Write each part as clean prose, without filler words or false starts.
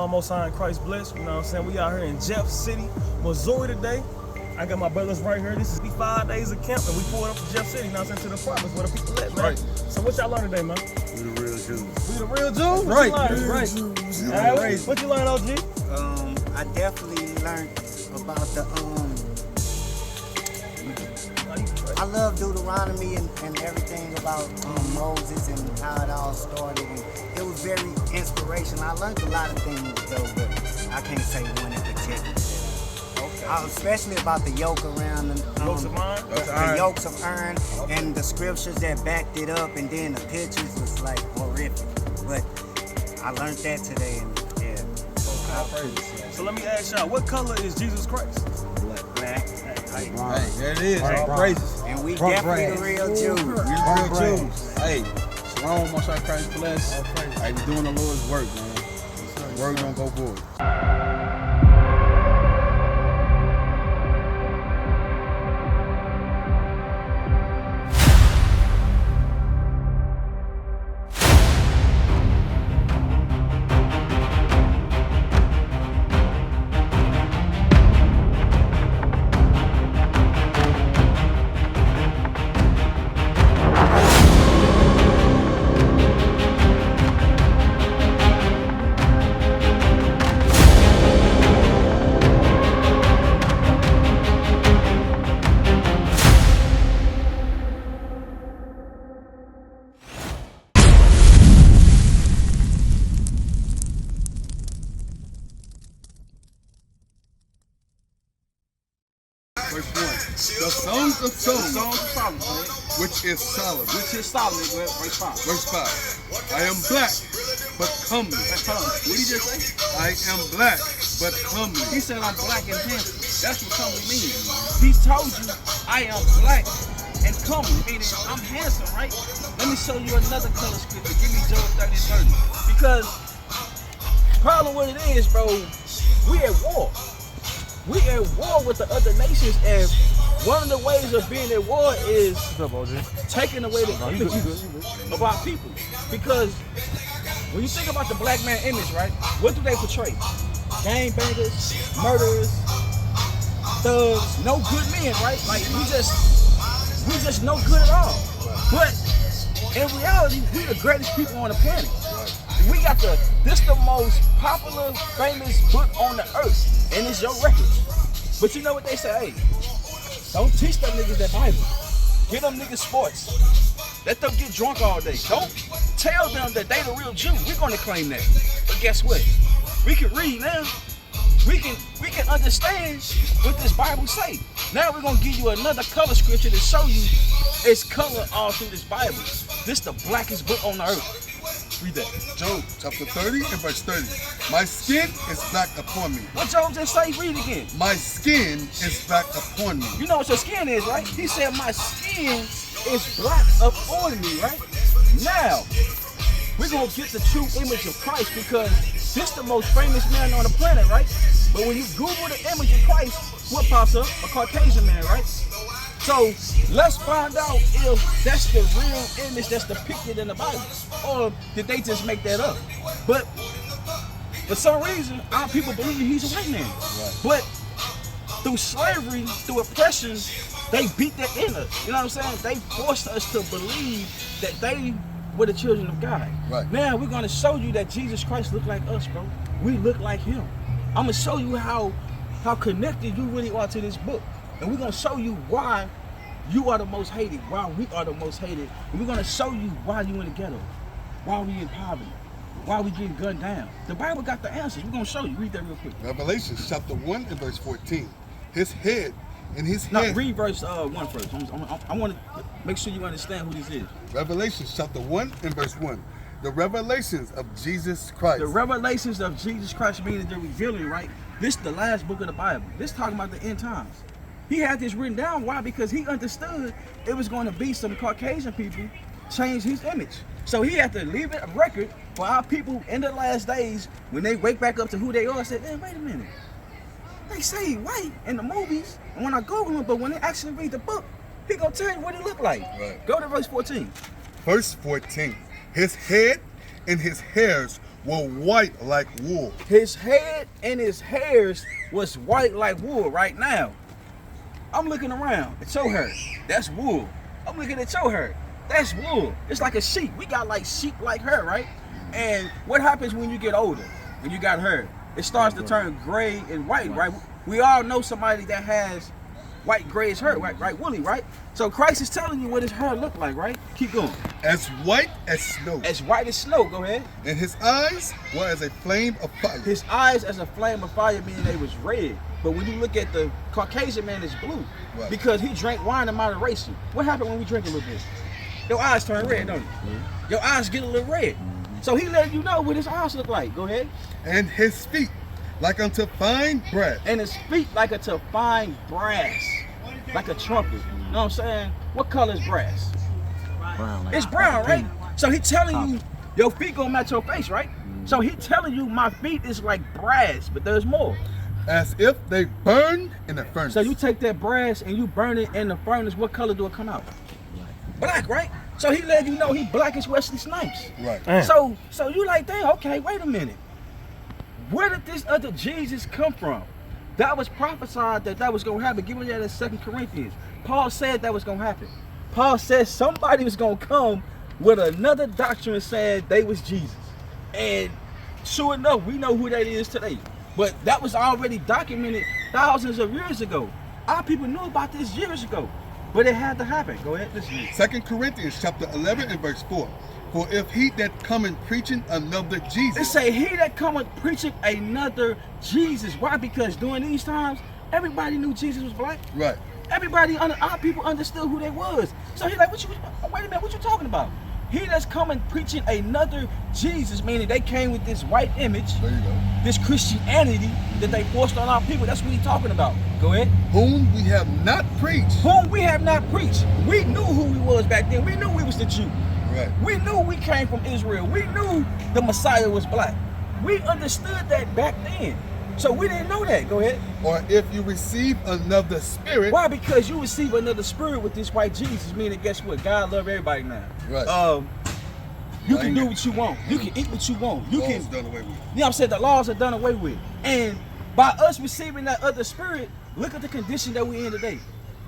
Most High in Christ bless. You know what I'm saying? We out here in Jeff City, Missouri today. I got my brothers right here. This is 5 days of camp, and we pulled up to Jeff City, you know what I'm saying, to the province where the people at, man. Right. So what y'all learned today, man? We the real Jews. We the real Jews? Right, Right. All right, what you learned, OG? I definitely learned about the I love Deuteronomy and everything about Moses and how it all started, and it was very inspirational. I learned a lot of things though, but I can't say one in particular. Okay. Especially about the yoke around the Yokes of iron? the yokes of iron, and the scriptures that backed it up, and then the pictures was like horrific. But I learned that today, and yeah. So let me ask y'all, what color is Jesus Christ? Black. Hey, there it is. All praises. And we definitely the real Jews. We the real Jews. Hey, Shalom, Most High Christ bless. Hey, we doing the Lord's work, man. Word don't go void. Verse 1. The songs of Solomon, which is Solomon. Verse 5. Verse 5. I am black, but comely. What did he just say? I am black, but comely. He said I'm black and handsome. That's what comely means. He told you I am black and comely, meaning I'm handsome, right? Let me show you another color scripture. Give me Job 30:30. Because problem what it is, bro, we at war. We at war with the other nations, and one of the ways of being at war is taking away the image of our people. Because when you think about the black man image, right, what do they portray? Gangbangers, murderers, thugs, no good men, right? Like we just no good at all. But in reality, we the greatest people on the planet. We got this the most popular, famous book on the earth, and it's your record. But you know what they say, hey, don't teach them niggas that Bible. Give them niggas sports. Let them get drunk all day. Don't tell them that they the real Jew. We're gonna claim that. But guess what? We can read now. We can understand what this Bible say. Now we're gonna give you another color scripture to show you it's color all through this Bible. This the blackest book on the earth. Read that. Job chapter 30 and verse 30. My skin is black upon me. What Job just say? Read again. My skin is black upon me. You know what your skin is, right? He said my skin is black upon me, right? Now, we're going to get the true image of Christ because this the most famous man on the planet, right? But when you Google the image of Christ, what pops up? A Caucasian man, right? So let's find out if that's the real image that's depicted in the Bible, or did they just make that up? But for some reason, our people believe he's a white man. Right. But through slavery, through oppression, they beat that in us. You know what I'm saying? They forced us to believe that they were the children of God. Right. Now we're gonna show you that Jesus Christ looked like us, bro. We look like him. I'm gonna show you how connected you really are to this book. And we're going to show you why you are the most hated, why we are the most hated. And we're going to show you why you in the ghetto, why we in poverty, why we getting gunned down. The Bible got the answers. We're going to show you. Read that real quick. Revelation chapter 1 and verse 14. His head and his No, head. read verse 1 first. I want to make sure you understand who this is. Revelation chapter 1 and verse 1. The revelations of Jesus Christ. The revelations of Jesus Christ meaning the revealing, right? This is the last book of the Bible. This talking about the end times. He had this written down. Why? Because he understood it was going to be some Caucasian people change his image. So he had to leave it a record for our people in the last days when they wake back up to who they are and say, man, wait a minute. They say white in the movies, and when I Google him, but when they actually read the book, he gonna tell you what he look like. Right. Go to verse 14. Verse 14. His head and his hairs were white like wool. His head and his hairs was white like wool. Right now, I'm looking around at your hair. That's wool. I'm looking at your hair. That's wool. It's like a sheep. We got like sheep-like hair, right? And what happens when you get older, when you got hair? It starts to turn gray and white, right? We all know somebody that has white, grayish hair, right, woolly, right? So Christ is telling you what his hair looked like, right? Keep going. As white as snow. As white as snow. Go ahead. And his eyes were as a flame of fire. His eyes as a flame of fire, meaning they was red. But when you look at the Caucasian man, it's blue. Right. Because he drank wine in moderation. What happened when we drink a little bit? Your eyes turn red, don't it? Your eyes get a little red. So he let you know what his eyes look like. Go ahead. And his feet like unto fine brass. And his feet like unto fine brass. Like a trumpet. You know what I'm saying? What color is brass? Brown. It's brown, right? So he telling you your feet gonna match your face, right? So he telling you my feet is like brass, but there's more. As if they burned in a furnace. So you take that brass and you burn it in the furnace, what color do it come out? Black, right? So he let you know he black as Wesley Snipes. Right. So you like, damn, okay, wait a minute. Where did this other Jesus come from? That was prophesied that was going to happen. Give me that in 2 Corinthians. Paul said that was going to happen. Paul said somebody was going to come with another doctrine saying they was Jesus. And sure enough, we know who that is today. But that was already documented thousands of years ago. Our people knew about this years ago. But it had to happen. Go ahead, listen. 2 Corinthians chapter 11 and verse 4. For if he that cometh preaching another Jesus. It say he that cometh preaching another Jesus. Why? Because during these times, everybody knew Jesus was black. Right. Everybody, our people understood who they was. So he like, wait a minute, what you talking about? He that's coming preaching another Jesus, meaning they came with this white image, There you go. this Christianity that they forced on our people. That's what he's talking about. Go ahead. Whom we have not preached. Whom we have not preached. We knew who we was back then. We knew we was the Jew. Right. We knew we came from Israel. We knew the Messiah was black. We understood that back then. So we didn't know that. Go ahead. Or if you receive another spirit. Why? Because you receive another spirit with this white Jesus, meaning guess what? God love everybody now. Right. You can do what you want. You can eat what you want. You Laws can. done away with. You know what I'm saying? The laws are done away with. And by us receiving that other spirit, look at the condition that we're in today.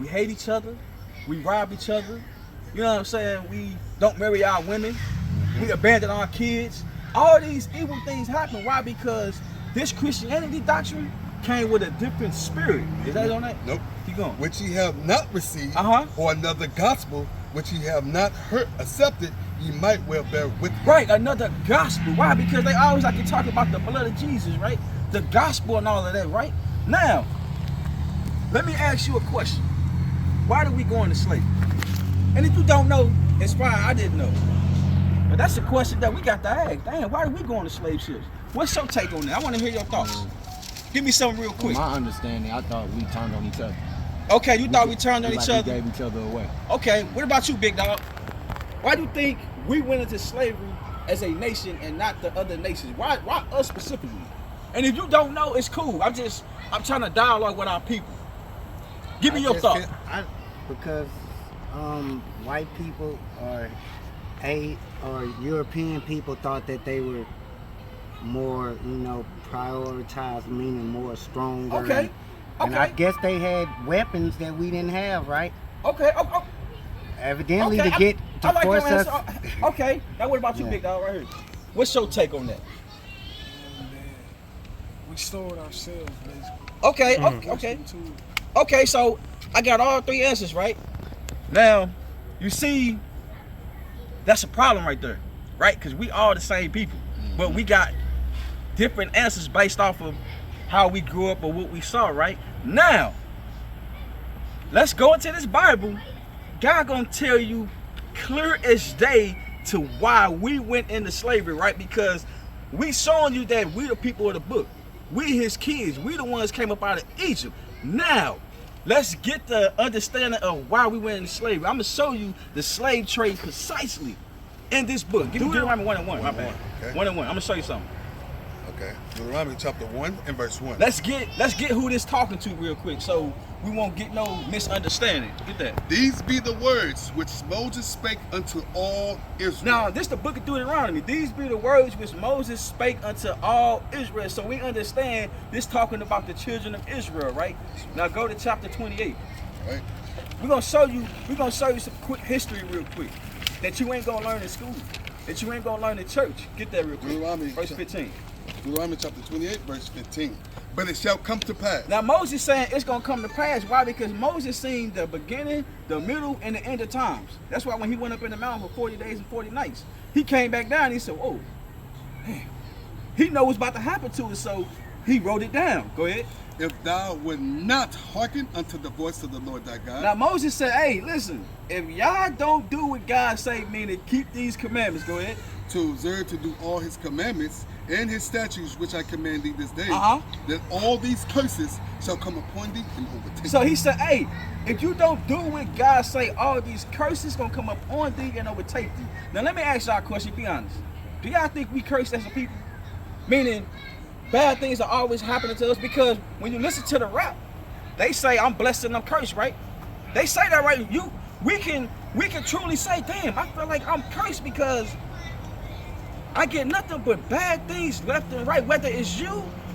We hate each other. We rob each other. You know what I'm saying? We don't marry our women. We abandon our kids. All these evil things happen. Why? Because this Christianity doctrine came with a different spirit. Is that on that? Nope. Keep going. Which ye have not received, Uh-huh. or another gospel, which ye have not heard accepted, ye might well bear with me. Right, another gospel. Why? Because they always like to talk about the blood of Jesus, right? The gospel and all of that, right? Now, let me ask you a question. Why did we go into slavery? And if you don't know, it's fine, I didn't know. But that's a question that we got to ask. Damn, why did we go into slave ships? What's your take on that? I want to hear your thoughts. Give me something real From quick. my understanding, I thought we turned on each other. Okay, you thought we turned on Like each we other. gave each other away. Okay, what about you, big dog? Why do you think we went into slavery as a nation and not the other nations? Why us specifically? And if you don't know, it's cool. I'm trying to dialogue with our people. Give me your thought. Because white people or European people thought that they were more, prioritized, meaning more stronger. Okay. And I Okay. guess they had weapons that we didn't have, right? Okay. Evidently Okay. to get I to like your force us. answer. Okay. Now what about you, Yeah. big dog, right here? What's your take on that? We sold ourselves, basically. Okay. Okay. Okay. So I got all three answers right. Now, you see, that's a problem right there, right? Because we all the same people, but we got different answers based off of how we grew up or what we saw, right? Now, let's go into this Bible. God gonna tell you clear as day to why we went into slavery, right? Because we showing you that we the people of the book. We his kids. We the ones came up out of Egypt. Now, let's get the understanding of why we went into slavery. I'm gonna show you the slave trade precisely in this book. Give me Deuteronomy 1:1. My bad. Okay. 1:1. I'm gonna show you something. Okay. Deuteronomy chapter 1 and verse 1. Let's get who this talking to real quick, so we won't get no misunderstanding. Get that. These be the words which Moses spake unto all Israel. Now, this the book of Deuteronomy. These be the words which Moses spake unto all Israel. So we understand this talking about the children of Israel, right? Now go to chapter 28. Right. We're gonna show you some quick history real quick that you ain't gonna learn in school, that you ain't gonna learn in church. Get that real quick. Deuteronomy Verse 15. Deuteronomy chapter 28, verse 15. But it shall come to pass. Now Moses saying it's gonna come to pass. Why? Because Moses seen the beginning, the middle, and the end of times. That's why when he went up in the mountain for 40 days and 40 nights, he came back down and he said, oh, man. He know what's about to happen to us, so he wrote it down. Go ahead. If thou would not hearken unto the voice of the Lord thy God. Now Moses said, hey, listen, if y'all don't do what God say, meaning keep these commandments, go ahead. To observe to do all his commandments and his statutes which I command thee this day, Uh-huh. that all these curses shall come upon thee and overtake So thee. he said, hey, if you don't do what God say, all these curses gonna come up on thee and overtake thee. Now let me ask y'all a question, be honest. Do y'all think we curse as a people? Meaning, bad things are always happening to us, because when you listen to the rap, they say I'm blessed and I'm cursed, right? They say that, right? We can truly say, damn, I feel like I'm cursed because I get nothing but bad things left and right, whether it's you,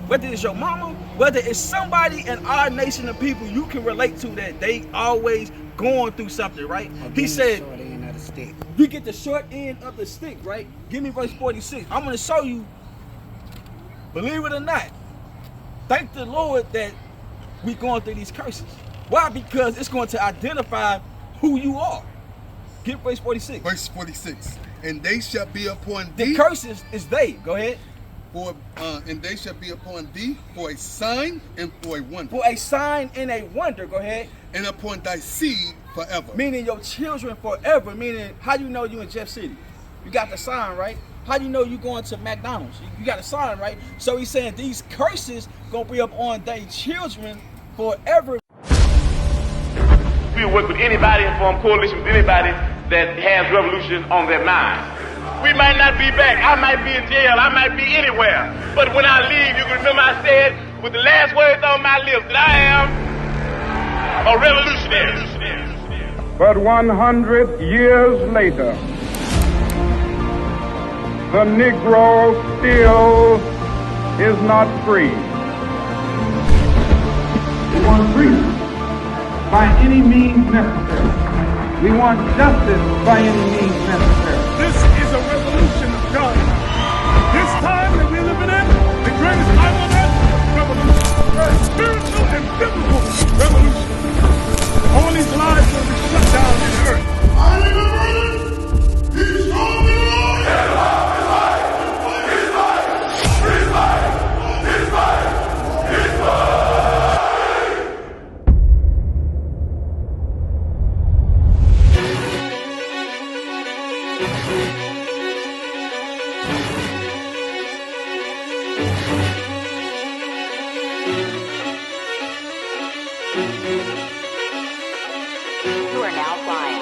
whether it's your mama, whether it's somebody in our nation of people you can relate to that they always going through something, right? He said, you get the short end of the stick, right? Give me verse 46. I'm going to show you, believe it or not, thank the Lord that we going through these curses. Why? Because it's going to identify who you are. Get verse 46. Verse 46. And they shall be upon The thee. curses is they. Go ahead. And they shall be upon thee for a sign and for a wonder. For a sign and a wonder. Go ahead. And upon thy seed forever. Meaning your children forever. Meaning, how do you know you in Jeff City? You got the sign, right? How do you know you going to McDonald's? You got a sign, right? So he's saying these curses gonna be up on their children forever. We'll work with anybody and form coalition with anybody that has revolution on their mind. We might not be back. I might be in jail. I might be anywhere. But when I leave, you can remember I said with the last words on my lips that I am a revolutionary. But 100 years later, the Negro still is not free. We want freedom by any means necessary. We want justice by any means necessary. This is a revolution of God. This time that we're living in, the greatest time on earth, revolution. Spiritual and biblical revolution. All these lives will be shut down in the earth. I am a brother. He's strong in the Lord. His life. His life. His life. His life. His life. You are now flying.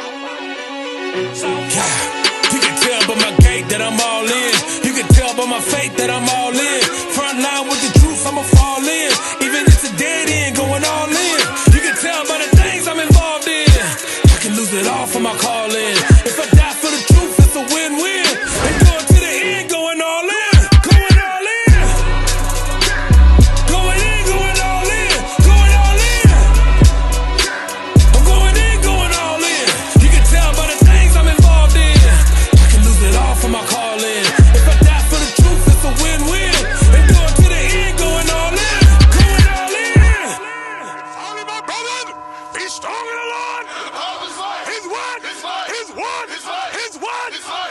You can tell by my gait that I'm all in. You can tell by my faith that I'm all in. Front line with the truth, I'ma fall in. Even if it's a dead end, going all in. You can tell by the things I'm involved in. I can lose it all for my calling. If I die for the truth, it's a win-win. And going to the end, going all in. Going all in. Going in, going all in. Going all in. I'm going in, going all in. You can tell by the things I'm involved in. I can lose it all for my calling. If I die for the truth, it's a win-win. And going to the end, going all in. Going all in. Only my brother. Be strong in the Lord. His word. His word. His word. His word.